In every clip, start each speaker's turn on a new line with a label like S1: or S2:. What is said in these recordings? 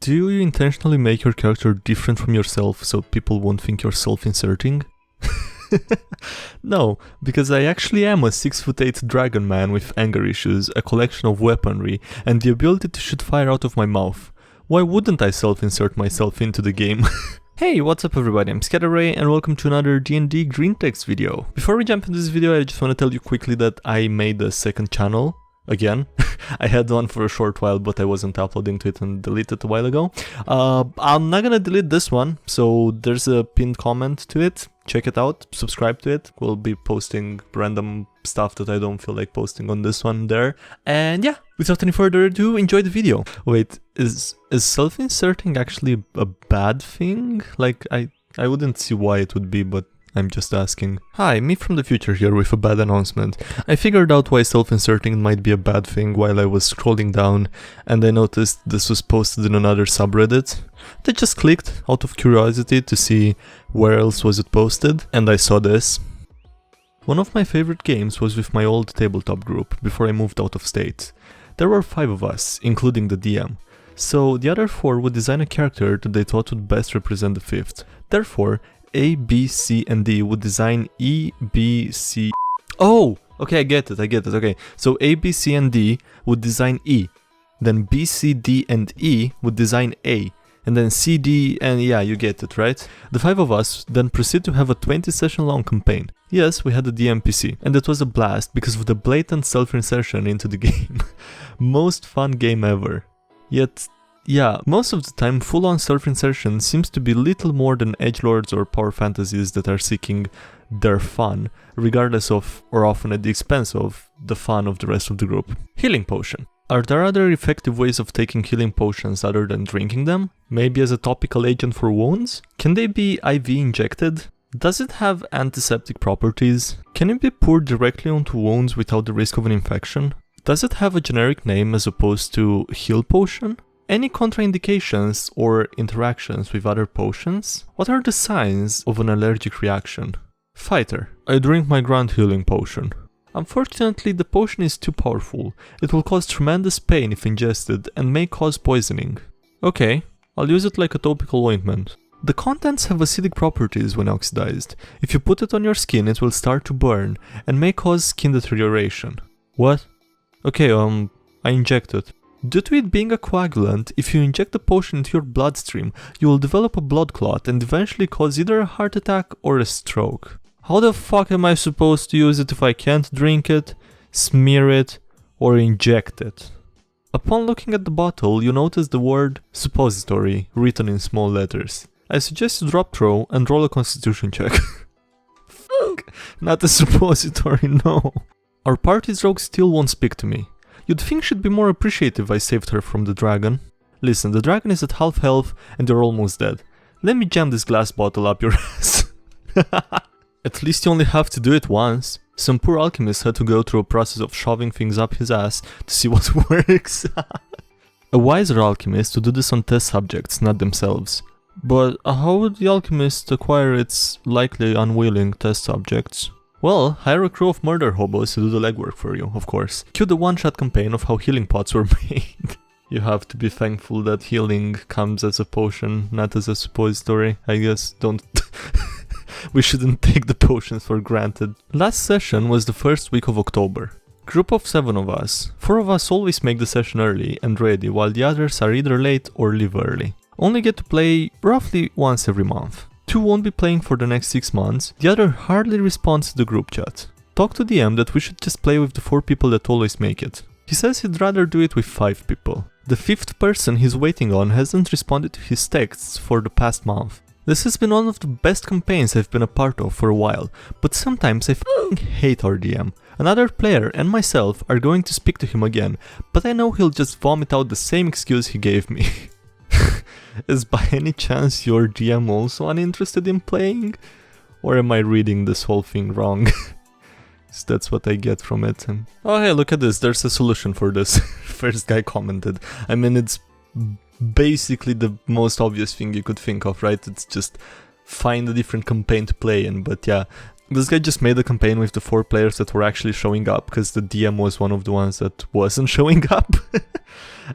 S1: Do you intentionally make your character different from yourself so people won't think you're self-inserting? No, because I actually am a 6'8" dragon man with anger issues, a collection of weaponry, and the ability to shoot fire out of my mouth. Why wouldn't I self-insert myself into the game? Hey, what's up everybody, I'm SkyDieRay and welcome to another DnDGreentext video. Before we jump into this video, I just want to tell you quickly that I made a second channel. Again. I had one for a short while, but I wasn't uploading to it and deleted it a while ago. I'm not gonna delete this one, so there's a pinned comment to it. Check it out, subscribe to it. We'll be posting random stuff that I don't feel like posting on this one there. And yeah, without any further ado, enjoy the video. Wait, is self-inserting actually a bad thing? Like, I wouldn't see why it would be, but I'm just asking. Hi, me from the future here with a bad announcement. I figured out why self-inserting might be a bad thing while I was scrolling down, and I noticed this was posted in another subreddit. I just clicked out of curiosity to see where else was it posted, and I saw this. One of my favorite games was with my old tabletop group before I moved out of state. There were 5 of us, including the DM. So the other 4 would design a character that they thought would best represent the 5th. Therefore, A, B, C, and D would design E, B, C... Oh! Okay, I get it, okay. So A, B, C, and D would design E. Then B, C, D, and E would design A. And then C, D, and yeah, you get it, right? The 5 of us then proceed to have a 20-session long campaign. Yes, we had a DMPC, and it was a blast because of the blatant self-insertion into the game. Most fun game ever. Yet... yeah, most of the time full-on self-insertion seems to be little more than edgelords or power fantasies that are seeking their fun, regardless of, or often at the expense of, the fun of the rest of the group. Healing potion. Are there other effective ways of taking healing potions other than drinking them? Maybe as a topical agent for wounds? Can they be IV injected? Does it have antiseptic properties? Can it be poured directly onto wounds without the risk of an infection? Does it have a generic name as opposed to heal potion? Any contraindications or interactions with other potions? What are the signs of an allergic reaction? Fighter. I drink my grand healing potion. Unfortunately, the potion is too powerful. It will cause tremendous pain if ingested and may cause poisoning. Okay, I'll use it like a topical ointment. The contents have acidic properties when oxidized. If you put it on your skin, it will start to burn and may cause skin deterioration. What? Okay, I inject it. Due to it being a coagulant, if you inject the potion into your bloodstream, you will develop a blood clot and eventually cause either a heart attack or a stroke. How the fuck am I supposed to use it if I can't drink it, smear it, or inject it? Upon looking at the bottle, you notice the word suppository written in small letters. I suggest you drop throw and roll a constitution check. Fuck, not a suppository, no. Our party's rogue still won't speak to me. You'd think she'd be more appreciative I saved her from the dragon. Listen, the dragon is at half health and you're almost dead. Let me jam this glass bottle up your ass. At least you only have to do it once. Some poor alchemist had to go through a process of shoving things up his ass to see what works. A wiser alchemist would do this on test subjects, not themselves. But how would the alchemist acquire its likely unwilling test subjects? Well, hire a crew of murder hobos to do the legwork for you, of course. Cue the one-shot campaign of how healing pots were made. You have to be thankful that healing comes as a potion, not as a suppository. I guess don't... we shouldn't take the potions for granted. Last session was the first week of October. Group of 7 of us. 4 of us always make the session early and ready, while the others are either late or leave early. Only get to play roughly once every month. 2 won't be playing for the next 6 months, the other hardly responds to the group chat. Talk to DM that we should just play with the 4 people that always make it. He says he'd rather do it with 5 people. The 5th person he's waiting on hasn't responded to his texts for the past month. This has been one of the best campaigns I've been a part of for a while, but sometimes I f***ing hate our DM. Another player and myself are going to speak to him again, but I know he'll just vomit out the same excuse he gave me. Is by any chance your DM also uninterested in playing? Or am I reading this whole thing wrong? That's what I get from it. And oh hey, look at this, there's a solution for this. First guy commented. I mean, it's basically the most obvious thing you could think of, right? It's just find a different campaign to play in, but yeah. This guy just made a campaign with the 4 players that were actually showing up, because the DM was one of the ones that wasn't showing up.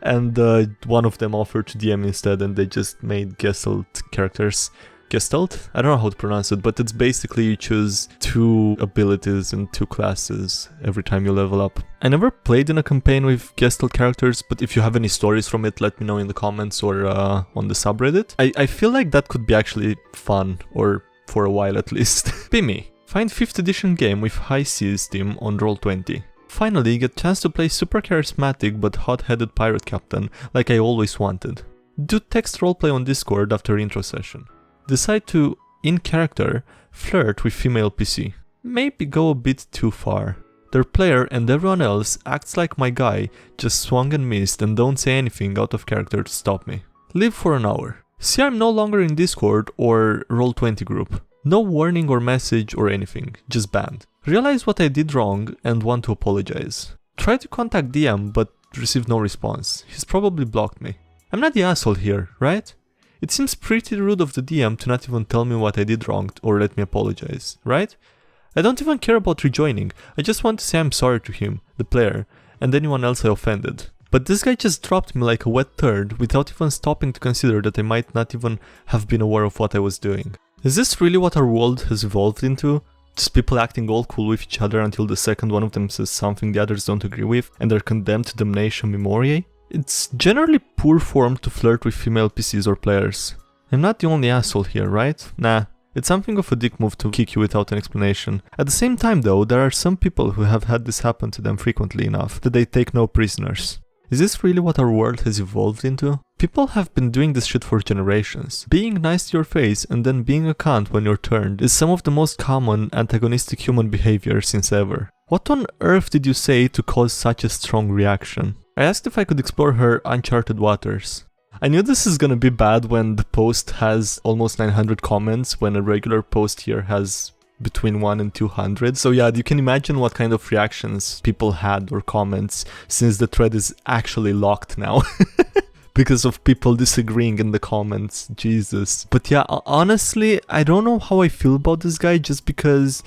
S1: And one of them offered to DM instead, and they just made Gestalt characters. Gestalt? I don't know how to pronounce it, but it's basically you choose 2 abilities and 2 classes every time you level up. I never played in a campaign with Gestalt characters, but if you have any stories from it, let me know in the comments or on the subreddit. I feel like that could be actually fun, or for a while at least. Be me. Find 5th edition game with high CS team on Roll20. Finally, get chance to play super charismatic but hot-headed pirate captain like I always wanted. Do text roleplay on Discord after intro session. Decide to, in character, flirt with female PC. Maybe go a bit too far. Their player and everyone else acts like my guy just swung and missed and don't say anything out of character to stop me. Live for an hour. See, I'm no longer in Discord or Roll20 group. No warning or message or anything, just banned. Realize what I did wrong and want to apologize. Try to contact DM but receive no response. He's probably blocked me. I'm not the asshole here, right? It seems pretty rude of the DM to not even tell me what I did wrong or let me apologize, right? I don't even care about rejoining, I just want to say I'm sorry to him, the player, and anyone else I offended. But this guy just dropped me like a wet turd without even stopping to consider that I might not even have been aware of what I was doing. Is this really what our world has evolved into? Just people acting all cool with each other until the second one of them says something the others don't agree with and they're condemned to damnation memoriae? It's generally poor form to flirt with female PCs or players. I'm not the only asshole here, right? Nah, it's something of a dick move to kick you without an explanation. At the same time though, there are some people who have had this happen to them frequently enough that they take no prisoners. Is this really what our world has evolved into? People have been doing this shit for generations. Being nice to your face and then being a cunt when you're turned is some of the most common antagonistic human behavior since ever. What on earth did you say to cause such a strong reaction? I asked if I could explore her uncharted waters. I knew this is gonna be bad when the post has almost 900 comments, when a regular post here has between 1 and 200. So yeah, you can imagine what kind of reactions people had or comments, since the thread is actually locked now. Because of people disagreeing in the comments, Jesus. But yeah, honestly, I don't know how I feel about this guy, just because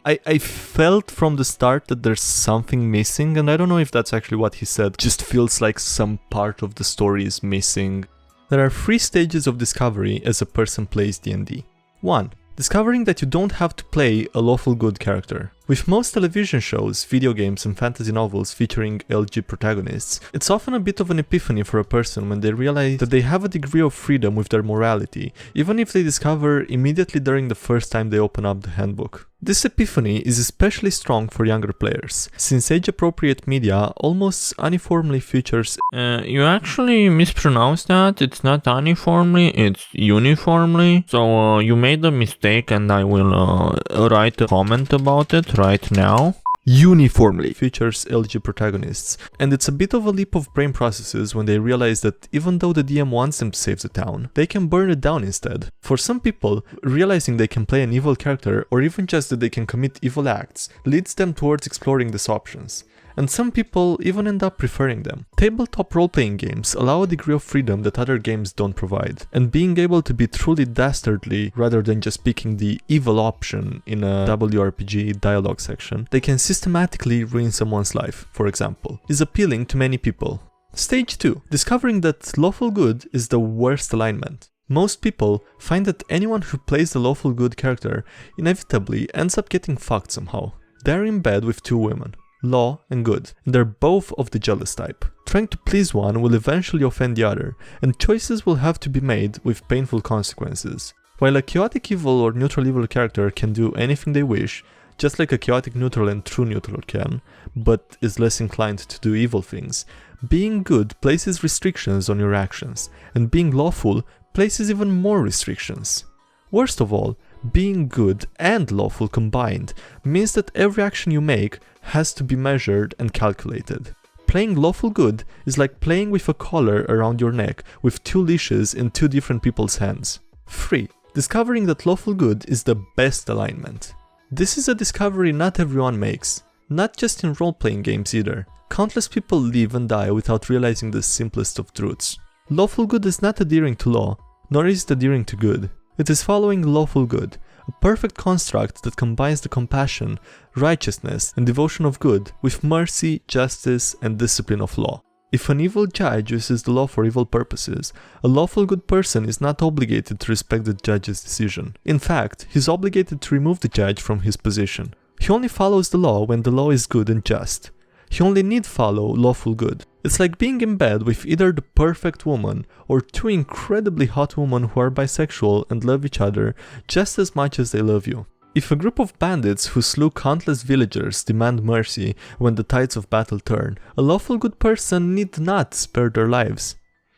S1: I felt from the start that there's something missing, and I don't know if that's actually what he said. Just feels like some part of the story is missing. There are 3 stages of discovery as a person plays D&D. 1. Discovering that you don't have to play a lawful good character. With most television shows, video games and fantasy novels featuring LG protagonists, it's often a bit of an epiphany for a person when they realize that they have a degree of freedom with their morality, even if they discover immediately during the first time they open up the handbook. This epiphany is especially strong for younger players, since age-appropriate media almost uniformly features
S2: You actually mispronounced that. It's not uniformly, it's uniformly. So you made a mistake and I will write a comment about it right now.
S1: Uniformly features LG protagonists, and it's a bit of a leap of brain processes when they realize that even though the DM wants them to save the town, they can burn it down instead. For some people, realizing they can play an evil character, or even just that they can commit evil acts, leads them towards exploring these options. And some people even end up preferring them. Tabletop role-playing games allow a degree of freedom that other games don't provide, and being able to be truly dastardly rather than just picking the evil option in a WRPG dialogue section, they can systematically ruin someone's life, for example, is appealing to many people. Stage 2. Discovering that lawful good is the worst alignment. Most people find that anyone who plays the lawful good character inevitably ends up getting fucked somehow. They're in bed with 2 women. Law and good, and they're both of the jealous type. Trying to please one will eventually offend the other, and choices will have to be made with painful consequences. While a chaotic evil or neutral evil character can do anything they wish, just like a chaotic neutral and true neutral can, but is less inclined to do evil things, being good places restrictions on your actions, and being lawful places even more restrictions. Worst of all, being good and lawful combined means that every action you make has to be measured and calculated. Playing lawful good is like playing with a collar around your neck with 2 leashes in 2 different people's hands. 3. Discovering that lawful good is the best alignment. This is a discovery not everyone makes, not just in role-playing games either. Countless people live and die without realizing the simplest of truths. Lawful good is not adhering to law, nor is it adhering to good. It is following lawful good, a perfect construct that combines the compassion, righteousness, and devotion of good with mercy, justice, and discipline of law. If an evil judge uses the law for evil purposes, a lawful good person is not obligated to respect the judge's decision. In fact, he is obligated to remove the judge from his position. He only follows the law when the law is good and just. He only need follow lawful good. It's like being in bed with either the perfect woman or two incredibly hot women who are bisexual and love each other just as much as they love you. If a group of bandits who slew countless villagers demand mercy when the tides of battle turn, a lawful good person need not spare their lives.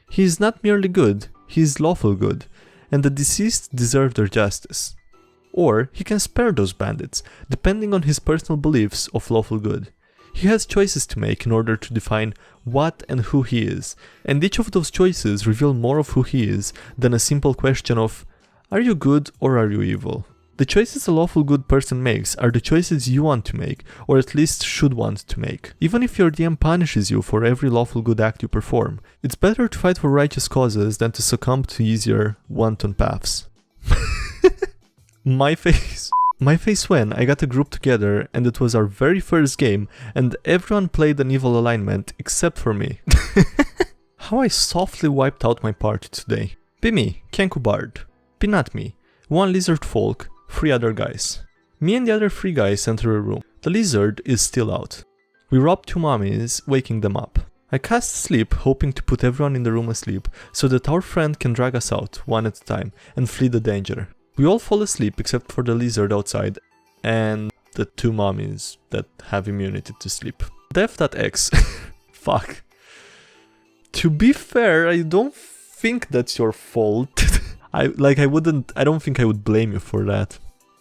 S1: He is not merely good, he is lawful good, and the deceased deserve their justice. Or he can spare those bandits, depending on his personal beliefs of lawful good. He has choices to make in order to define what and who he is, and each of those choices reveal more of who he is than a simple question of, are you good or are you evil? The choices a lawful good person makes are the choices you want to make, or at least should want to make. Even if your DM punishes you for every lawful good act you perform, it's better to fight for righteous causes than to succumb to easier, wanton paths. My face when I got a group together and it was our very first game and everyone played an evil alignment except for me. How I softly wiped out my party today. Be me, Kenku Bard. Be not me, one lizard folk, 3 other guys. Me and the other 3 guys enter a room. The lizard is still out. We rob 2 mummies, waking them up. I cast sleep, hoping to put everyone in the room asleep, so that our friend can drag us out, one at a time, and flee the danger. We all fall asleep except for the lizard outside, and the 2 mummies that have immunity to sleep. Dev.x. Fuck. To be fair, I don't think that's your fault. I don't think I would blame you for that.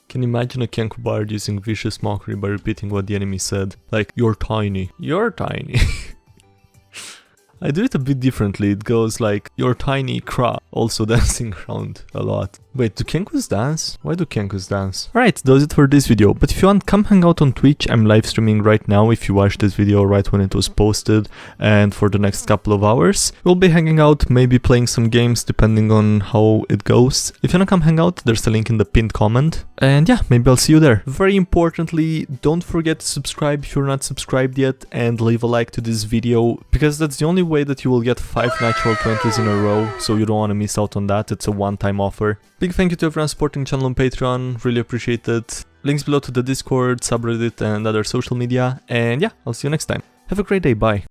S1: Can you imagine a Kenku Bard using vicious mockery by repeating what the enemy said? Like, you're tiny. You're tiny. I do it a bit differently. It goes like, you're tiny crap, also dancing around a lot. Wait, do Kenkus dance? Why do Kenkus dance? Alright, that was it for this video, but if you want, come hang out on Twitch. I'm live streaming right now if you watch this video right when it was posted, and for the next couple of hours. We'll be hanging out, maybe playing some games depending on how it goes. If you wanna come hang out, there's a link in the pinned comment, and yeah, maybe I'll see you there. Very importantly, don't forget to subscribe if you're not subscribed yet, and leave a like to this video, because that's the only way that you will get 5 natural 20s in a row, so you don't want to miss out on that. It's a one-time offer. Big thank you to everyone supporting the channel on Patreon, really appreciate it. Links below to the Discord, subreddit and other social media, and yeah, I'll see you next time. Have a great day, bye.